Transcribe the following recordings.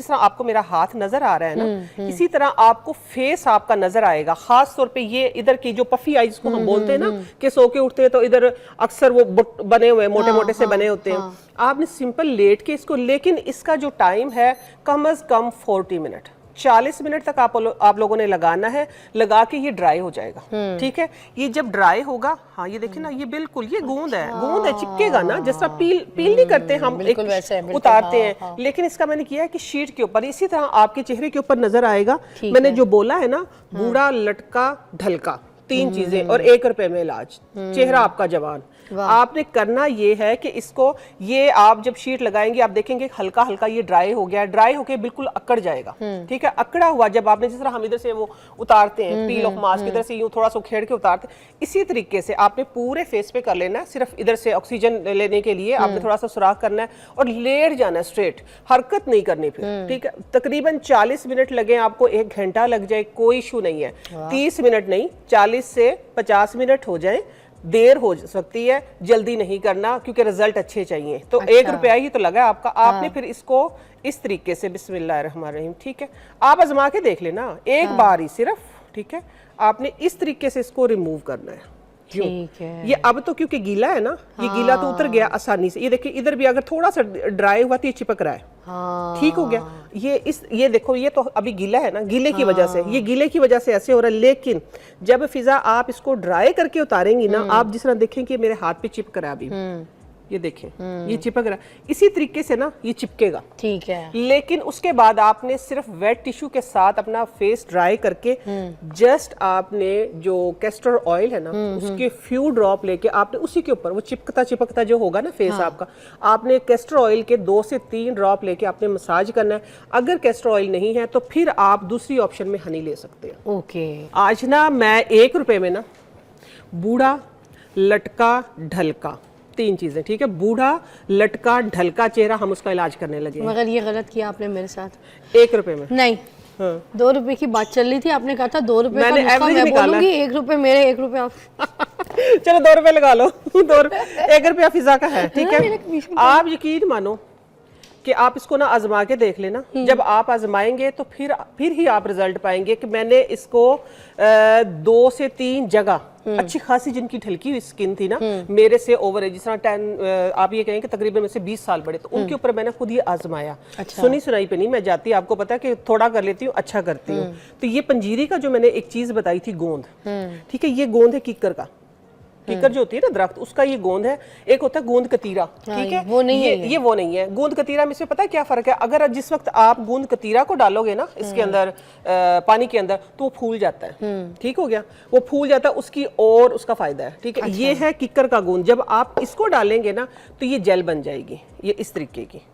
जिस तरह आपको मेरा हाथ नजर आ रहा है ना, इसी तरह आपको फेस आपका नजर आएगा। खास तौर पे ये इधर की जो पफी आईज को हम बोलते हैं ना, कि सो के उठते हैं तो इधर अक्सर वो बने हुए मोटे मोटे से बने होते हैं। आपने सिंपल लेट के इसको, लेकिन इसका जो टाइम है कम अज कम 40 मिनट, 40 मिनट तक आप लोगों ने लगाना है। लगा के ये ड्राई हो जाएगा, ठीक है। ये जब ड्राई होगा, हाँ ये देखिए ना, ये बिल्कुल ये गूंद है, गूंद है, चिपकेगा ना, जैसा पील नहीं करते हम, एक उतारते हैं, लेकिन इसका मैंने किया है कि शीट के ऊपर इसी तरह आपके चेहरे के ऊपर नजर आएगा। मैंने जो बोला है ना, बूढ़ा, लटका, ढलका, 3 चीजें और 1 रुपए में इलाज, चेहरा आपका जवान। आपने करना ये है कि इसको, ये आप जब शीट लगाएंगे आप देखेंगे हल्का हल्का ये ड्राई हो गया, ड्राई होके बिल्कुल अकड़ जाएगा, ठीक है। अकड़ा हुआ जब आपने, जिस तरह हम इधर से वो उतारते हैं पील ऑफ मास्क, इधर से यूं थोड़ा सा खेड़ के उतारते हैं, इसी तरीके से आपने पूरे फेस पे कर लेना है। सिर्फ इधर से ऑक्सीजन लेने के लिए आपने थोड़ा सा सुराख करना है और लेट जाना है, स्ट्रेट, हरकत नहीं करनी फिर, ठीक है। तकरीबन 40 मिनट लगे आपको, 1 घंटा लग जाए, कोई इशू नहीं है। 30 मिनट नहीं, 40 से 50 मिनट हो जाए, देर हो सकती है, जल्दी नहीं करना क्योंकि रिजल्ट अच्छे चाहिए। तो 1 रुपया ही तो लगा आपका। आपने फिर इसको इस तरीके से, बिस्मिल्लाहिर्रहमानिर्रहीम, ठीक है, आप आजमा के देख लेना एक बार ही सिर्फ, ठीक है। आपने इस तरीके से इसको रिमूव करना है, ठीक है। ये अब तो क्योंकि गीला है ना, ये गीला तो उतर गया आसानी से। ये देखिए इधर भी अगर थोड़ा सा ड्राई हुआ तो ये चिपक रहा है, ठीक हो गया। ये देखो, ये तो अभी गीला है ना, गीले की वजह से, ये गीले की वजह से ऐसे हो रहा है। लेकिन जब फिजा आप इसको ड्राई करके उतारेंगी ना, आप जिस तरह देखें कि मेरे हाथ पे चिपक रहा है अभी, ये देखें ये चिपक रहा है, इसी तरीके से ना ये चिपकेगा, ठीक है। लेकिन उसके बाद आपने सिर्फ वेट टिश्यू के साथ अपना फेस ड्राई करके, जस्ट आपने जो कैस्टर ऑयल है ना, उसके फ्यू ड्रॉप लेके आपने उसी के ऊपर, वो चिपकता जो होगा ना फेस आपका, आपने कैस्टर ऑयल के 2 से 3 ड्रॉप लेके आपने मसाज करना है। अगर कैस्टर ऑयल नहीं है तो फिर आप दूसरी ऑप्शन में हनी ले सकते हैं। ओके, आज ना मैं 1 रुपए में ना बूढ़ा, लटका, ढलका, 3 चीजें, ठीक है। बूढ़ा, लटका, ढलका चेहरा, हम उसका इलाज करने लगे। मगर ये गलत किया आपने मेरे साथ। 1 रुपए में नहीं, 2 रुपए की बात चल रही थी, आपने कहा था 2 रुपए का नुस्खा मैं बोलूंगी, 1 रुपए मेरे, 1 रुपए आप चलो 2 रुपए लगा लो। 1 रुपया फिजा का है, ठीक है। आप यकीन मानो कि आप इसको ना आजमा के देख लेना। जब आप आजमाएंगे तो फिर ही आप रिजल्ट पाएंगे कि मैंने इसको 2 से 3 जगह अच्छी खासी जिनकी ढलकी हुई स्किन थी ना, मेरे से ओवर एज, जिस तरह 10 आप ये कहेंगे तकरीबन में से 20 साल बड़े, तो उनके ऊपर मैंने खुद ये आजमाया। अच्छा। सुनी सुनाई पे नहीं मैं जाती, आपको पता है कि थोड़ा कर लेती हूँ, अच्छा करती हूँ। तो ये पंजीरी का जो मैंने एक चीज बताई थी, गोंद, ठीक है, ये गोंद है कीकर का, कीकर जो होती है ना दरख्त, उसका ये गोंद है। एक होता है गोंद कतीरा, ठीक है, वो नहीं है, ये वो नहीं है। गोंद कतीरा में से पता है क्या फर्क है? अगर जिस वक्त आप गोंद कतीरा को डालोगे ना इसके अंदर, पानी के अंदर, तो वो फूल जाता है, ठीक हो गया, वो फूल जाता है, उसकी और उसका फायदा है, ठीक है। अच्छा। ये है कीकर का गोंद। जब आप इसको डालेंगे ना तो ये जेल बन जाएगी, ये इस तरीके की।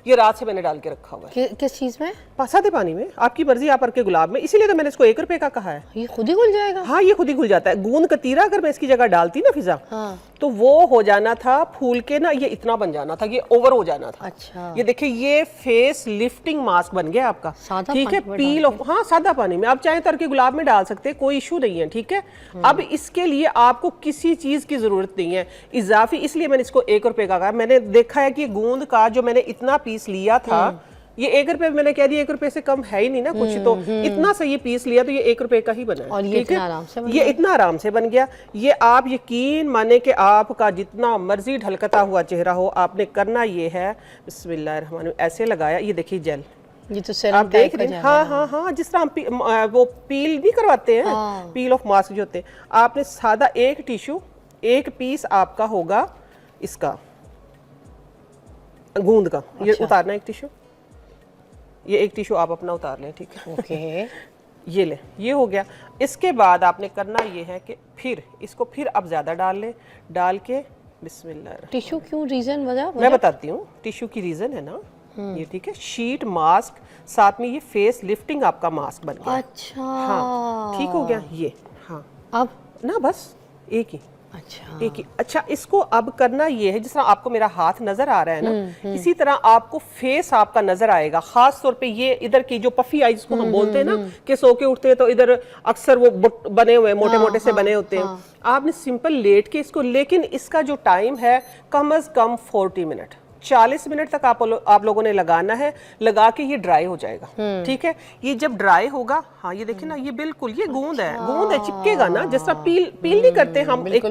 ये रात से मैंने डाल के रखा हुआ है। किस चीज में? सादे पानी में, आपकी मर्जी, आप के गुलाब में, इसीलिए तो मैंने इसको 1 रुपए का कहा है। ये खुद ही घुल जाएगा? हाँ, ये खुद ही घुल जाता है। गोंद कतीरा अगर मैं इसकी जगह डालती ना फिजा, हाँ, तो वो हो जाना था फूल के ना, ये इतना बन जाना था, ये ओवर हो जाना था। अच्छा। ये देखिए, ये फेस लिफ्टिंग मास्क बन गया आपका, ठीक है। पील ऑफ, हाँ, सादा पानी में, आप चाहे तर के गुलाब में डाल सकते हैं, कोई इशू नहीं है, ठीक है। अब इसके लिए आपको किसी चीज की जरूरत नहीं है इजाफी, इसलिए मैंने इसको 1 रुपए का कहा। मैंने देखा है कि गोंद का जो मैंने इतना पीस लिया था, ये 1 रुपए, मैंने कह दिया 1 रुपए से कम है ही नहीं ना कुछ, तो इतना सा ये पीस लिया तो ये 1 रुपए का ही बना है, और ये इतना आराम से ये इतना आराम से बन गया। ये आप यकीन माने कि आपका जितना मर्जी ढलकता हुआ चेहरा हो, आपने करना ये है, बिस्मिल्लाहिर्रहमानिर्रहीम, ऐसे लगाया, ये देखिए जेल, ये तो आप देख रहे हैं, हाँ हाँ हाँ, जिस तरह हम वो पील नहीं करवाते हैं, पील ऑफ मास्क जो होते हैं, आपने सादा 1 टिश्यू, 1 पीस आपका होगा इसका गूंद का। ये उतारना 1 टिश्यू, ये 1 टिश्यू आप अपना उतार लें, ठीक है। ओके, ये ले, ये हो गया। इसके बाद आपने करना ये है कि फिर इसको फिर अब ज्यादा डाल लें, डाल के बिस्मिल्लाह। टिश्यू क्यों, रीजन वजह? मैं बताती हूँ, टिश्यू की रीजन है ना ये, ठीक है। शीट मास्क, साथ में ये फेस लिफ्टिंग आपका मास्क बन गया। अच्छा, हाँ, ठीक हो गया ये। हाँ, अब ना बस एक ही, अच्छा, एक ही। अच्छा, इसको अब करना ये है, जिस तरह आपको मेरा हाथ नजर आ रहा है ना, इसी तरह आपको फेस आपका नजर आएगा। खास तौर पे ये इधर की जो पफी आईज को हम बोलते हैं ना, कि सो के उठते हैं तो इधर अक्सर वो बने हुए मोटे मोटे से बने होते हैं। आपने सिंपल लेट के इसको, लेकिन इसका जो टाइम है कम अज कम 40 मिनट, 40 मिनट तक आप लोगों ने लगाना है, लगा के ये ड्राई हो जाएगा। ठीक है, ये जब ड्राई होगा, हाँ ये देखिए ना, ये बिल्कुल ये गूंद है, चिपकेगा ना, जिस तरह पील नहीं करते हम, एक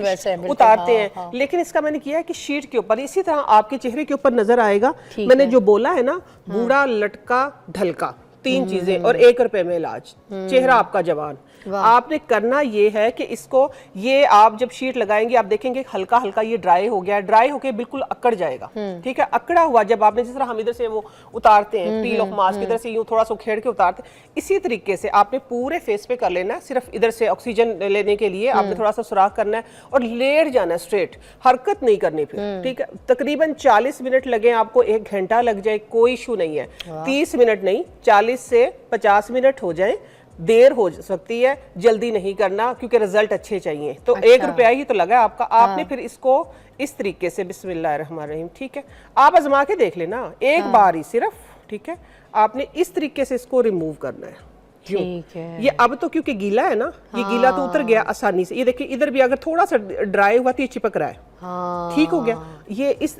उतारते हैं, लेकिन इसका मैंने किया है कि शीट के ऊपर इसी तरह आपके चेहरे के ऊपर नजर आएगा। मैंने जो बोला है ना, बूढ़ा लटका ढलका, 3 चीजें और 1 रुपए में इलाज, चेहरा आपका जवान। आपने करना ये है कि इसको, ये आप जब शीट लगाएंगे आप देखेंगे हल्का हल्का ये ड्राई हो गया, ड्राई होके बिल्कुल अकड़ जाएगा। ठीक है, अकड़ा हुआ जब आपने, जिस तरह हम इधर से वो उतारते हैं पील ऑफ मास्क, इधर से यूं थोड़ा सा उखेड़ के उतारते हैं, इसी तरीके से आपने पूरे फेस पे कर लेना है। सिर्फ इधर से ऑक्सीजन लेने के लिए आपने थोड़ा सा सुराख करना है और लेट जाना है स्ट्रेट, हरकत नहीं करनी फिर। ठीक है, तकरीबन 40 मिनट लगे आपको, 1 घंटा लग जाए, कोई इशू नहीं है। 30 मिनट नहीं, 40 से 50 मिनट हो जाए, देर हो सकती है, जल्दी नहीं करना क्योंकि रिजल्ट अच्छे चाहिए। तो 1 रुपया ही तो लगा आपका। आपने फिर इसको इस तरीके से, बिस्मिल्लाहिर्रहमानिर्रहीम, ठीक है, आप आजमा के देख लेना एक बार ही सिर्फ। ठीक है, आपने इस तरीके से इसको रिमूव करना है। ठीक है, ये अब तो क्योंकि गीला है ना, ये गीला तो उतर गया आसानी से। ये देखिए इधर भी अगर थोड़ा सा ड्राई हुआ तो ये चिपक रहा है। ठीक हो गया।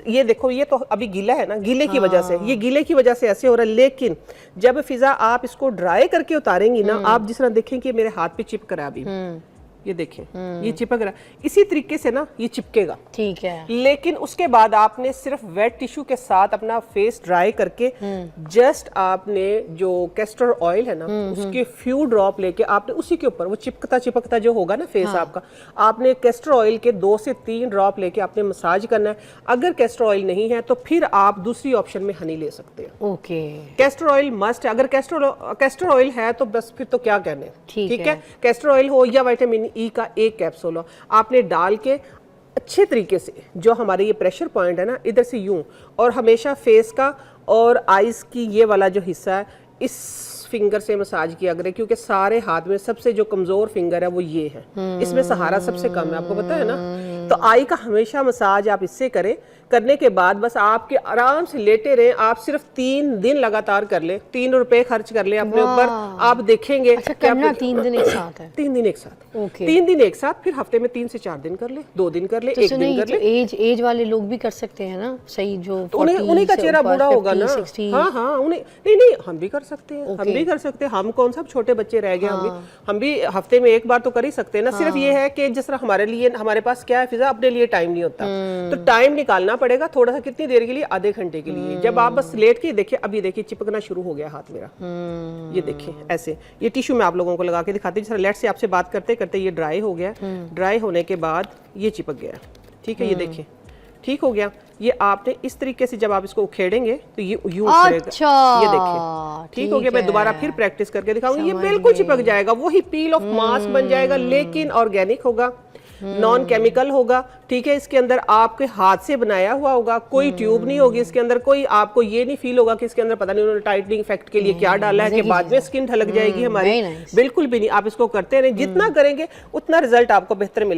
ये देखो, ये तो अभी गीला है ना, गीले की वजह से, ये गीले की वजह से ऐसे हो रहा है। लेकिन जब फिजा आप इसको ड्राई करके उतारेंगी ना, आप जिस तरह देखेंगे मेरे हाथ पे चिपक रहा है अभी, ये देखें ये चिपक रहा है, इसी तरीके से ना ये चिपकेगा। ठीक है, लेकिन उसके बाद आपने सिर्फ वेट टिश्यू के साथ अपना फेस ड्राई करके, जस्ट आपने जो कैस्टर ऑयल है ना, उसके फ्यू ड्रॉप लेके आपने उसी के ऊपर, वो चिपकता जो होगा ना फेस आपका, आपने कैस्टर ऑयल के 2 से 3 ड्रॉप लेके आपने मसाज करना है। अगर कैस्टर ऑयल नहीं है तो फिर आप दूसरी ऑप्शन में हनी ले सकते हैं। ओके, कैस्टर ऑयल मस्ट है। अगर कैस्टर ऑयल है तो बस फिर तो क्या कहने। ठीक है, कैस्टर ऑयल हो या विटामिन ई का 1 कैप्सूल हो, आपने डाल के अच्छे तरीके से, जो हमारे ये प्रेशर पॉइंट है ना, इधर से यूं, और हमेशा फेस का और आईज की ये वाला जो हिस्सा है, इस फिंगर से मसाज किया करें, क्योंकि सारे हाथ में सबसे जो कमजोर फिंगर है वो ये है, इसमें सहारा सबसे कम है, आपको पता है ना। तो आई का हमेशा मसाज आप इससे करें। करने के बाद बस आपके आराम से लेटे रहें, आप सिर्फ 3 दिन लगातार कर ले, 3 रुपए खर्च कर ले अपने ऊपर, आप देखेंगे। अच्छा, करना 3 दिन एक साथ है? 3 दिन एक साथ। ओके, 3 दिन एक साथ, फिर हफ्ते में 3 से 4 दिन कर ले, 2 दिन कर ले, 1 दिन कर ले। एज वाले लोग भी कर सकते हैं ना, सही, जो उन्हीं का चेहरा बूढ़ा होगा ना। हाँ, उन्हें नहीं, हम भी कर सकते हैं, हम भी कर सकते हैं। हम कौन सा छोटे बच्चे रह गए, हम भी हफ्ते में 1 बार तो कर ही सकते हैं ना। सिर्फ ये है कि जिस तरह हमारे लिए, हमारे पास क्या है फिजा, अपने लिए टाइम नहीं होता, तो टाइम निकालना पड़ेगा थोड़ा सा। कितनी देर के लिए? आधे घंटे के लिए। जब आप बस लेट के देखिए, अभी देखिए चिपकना शुरू हो गया हाथ मेरा, ये देखिए ऐसे। ये टिश्यू मैं आप लोगों को लगा के दिखाती हूँ। लेट से आपसे बात करते करते ये ड्राई हो गया, ड्राई होने के बाद ये चिपक गया। ठीक है, ये देखिए ठीक हो गया। ये आपने इस तरीके से जब आप इसको उखेड़ेंगे तो ये यूं उखड़ेगा। अच्छा, ये देखिए ठीक हो गया। मैं दोबारा फिर प्रैक्टिस करके दिखाऊंगी, ये बिल्कुल चिपक जाएगा, वही पील ऑफ मास्क बन जाएगा, लेकिन ऑर्गेनिक होगा, नॉन केमिकल होगा। ठीक है, इसके अंदर आपके हाथ से बनाया हुआ होगा, कोई ट्यूब नहीं होगी इसके अंदर, कोई आपको ये नहीं फील होगा कि इसके अंदर पता नहीं उन्होंने टाइटनिंग इफेक्ट के लिए क्या डाला है कि बाद में स्किन ढलक जाएगी हमारी, बिल्कुल भी नहीं। आप इसको करते रहें, जितना करेंगे उतना रिजल्ट आपको बेहतर मिलेगा।